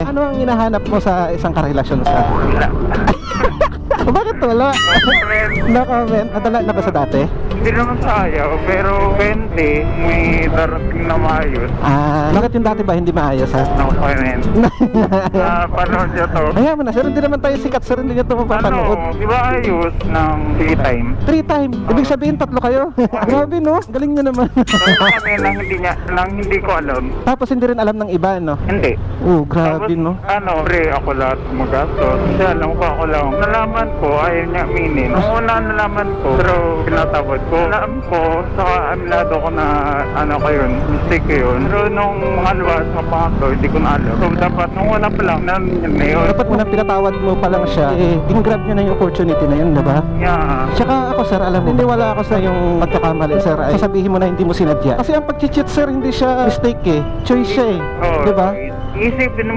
Ano ang hinahanap mo sa isang karelasyon, sir? Wala. Bakit wala? No comment. Nadala na ba sa dati? Hindi naman sa ayaw, pero 20, may darating na maayos. Bakit yung dati ba hindi maayos, ha? No comment. Panood niyo to. Kaya mo na, sir, hindi naman tayo sikat, sir, hindi nyo ito mapapanood. Ano, di ba ayos ng 3 time? 3 time. Ibig sabihin, 3 kayo. Grabe, no? Galing nyo naman. Pero kami lang hindi ko alam. Tapos hindi rin alam ng iba, no? Hindi. Grabe, no? Ano, pre, ako lahat magastos. Kasi alam ko ako lang. Nalaman ko, ayaw niya aminin. Nung una nalaman ko, pero pinatawad ko. Alam ko, saka aminado ko na, ano ko yun, mistake ko yun. Pero nung mga luwas sa pangatlo, hindi ko na alam. So, dapat nung una pa lang, namin yun. Dapat unang pinatawad mo pa lang siya, gingrab nyo na yung opportunity na yun, diba? Yeah. Tsaka ako, sir, alam mo, hindi wala ako sa yung pagkakamali, sir. Ay sasabihin mo na hindi mo sinadya. Kasi ang pag-cheat, sir, hindi siya mistake, choice siya, Oh, diba? Isipin mo